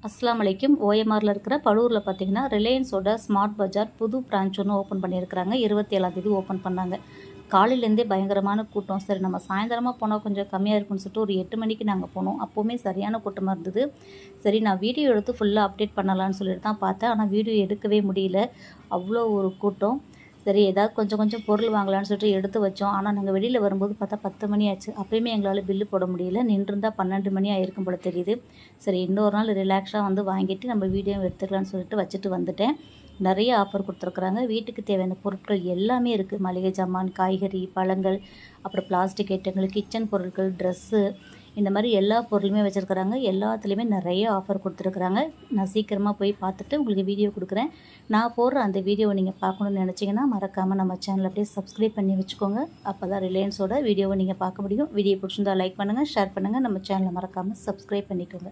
அஸ்ஸலாமு அலைக்கும். ஓஎம்ஆரில் இருக்கிற பழூரில் பார்த்தீங்கன்னா ரிலையன்ஸோட ஸ்மார்ட் பஜார் புது பிரான்ச் ஒன்று ஓப்பன் பண்ணியிருக்கிறாங்க. 27ஆம் தேதி ஓப்பன் பண்ணாங்க. காலையிலேருந்தே பயங்கரமான கூட்டம். சரி நம்ம சாயந்தரமாக போனால் கொஞ்சம் கம்மியாக இருக்குன்னு சொல்லிட்டு ஒரு 8 மணிக்கு நாங்கள் போனோம். அப்போவுமே சரியான கூட்டமாக இருந்தது. சரி நான் வீடியோ எடுத்து ஃபுல்லாக அப்டேட் பண்ணலான்னு சொல்லிட்டு தான் பார்த்தேன். ஆனால் வீடியோ எடுக்கவே முடியல. அவ்வளோ ஒரு கூட்டம். சரி ஏதாவது கொஞ்சம் கொஞ்சம் பொருள் வாங்கலான்னு சொல்லிட்டு எடுத்து வச்சோம். ஆனால் நாங்கள் வெளியில் வரும்போது பார்த்தா 10 மணி ஆச்சு. அப்போயுமே எங்களால் பில்லு போட முடியல. நின்றுருந்தா 12 மணி ஆயிருக்கும் போல தெரியுது. சரி இன்னொரு நாள் ரிலாக்ஸாக வந்து வாங்கிட்டு நம்ம வீடியோ எடுத்துக்கலாம்னு சொல்லிட்டு வச்சுட்டு வந்துட்டேன். நிறைய ஆஃபர் கொடுத்துருக்குறாங்க. வீட்டுக்கு தேவையான பொருட்கள் எல்லாமே இருக்குது. மளிகை சாமான், காய்கறி, பழங்கள், அப்புறம் பிளாஸ்டிக் ஐட்டங்கள், கிச்சன் பொருட்கள், ட்ரெஸ்ஸு, இந்த மாதிரி எல்லா பொருளுமே வச்சுருக்குறாங்க. எல்லாத்துலேயுமே நிறைய ஆஃபர் கொடுத்துருக்குறாங்க. நான் சீக்கிரமாக போய் பார்த்துட்டு உங்களுக்கு வீடியோ கொடுக்குறேன். நான் போடுற அந்த வீடியோவை நீங்கள் பார்க்கணுன்னு நினச்சிங்கன்னா மறக்காமல் நம்ம சேனலை அப்படியே சப்ஸ்கிரைப் பண்ணி வச்சுக்கோங்க. அப்போ தான் ரிலையன்ஸோட வீடியோவை நீங்கள் பார்க்க முடியும். வீடியோ பிடிச்சிருந்தா லைக் பண்ணுங்கள், ஷேர் பண்ணுங்கள். நம்ம சேனலை மறக்காமல் சப்ஸ்கிரைப் பண்ணிக்கோங்க.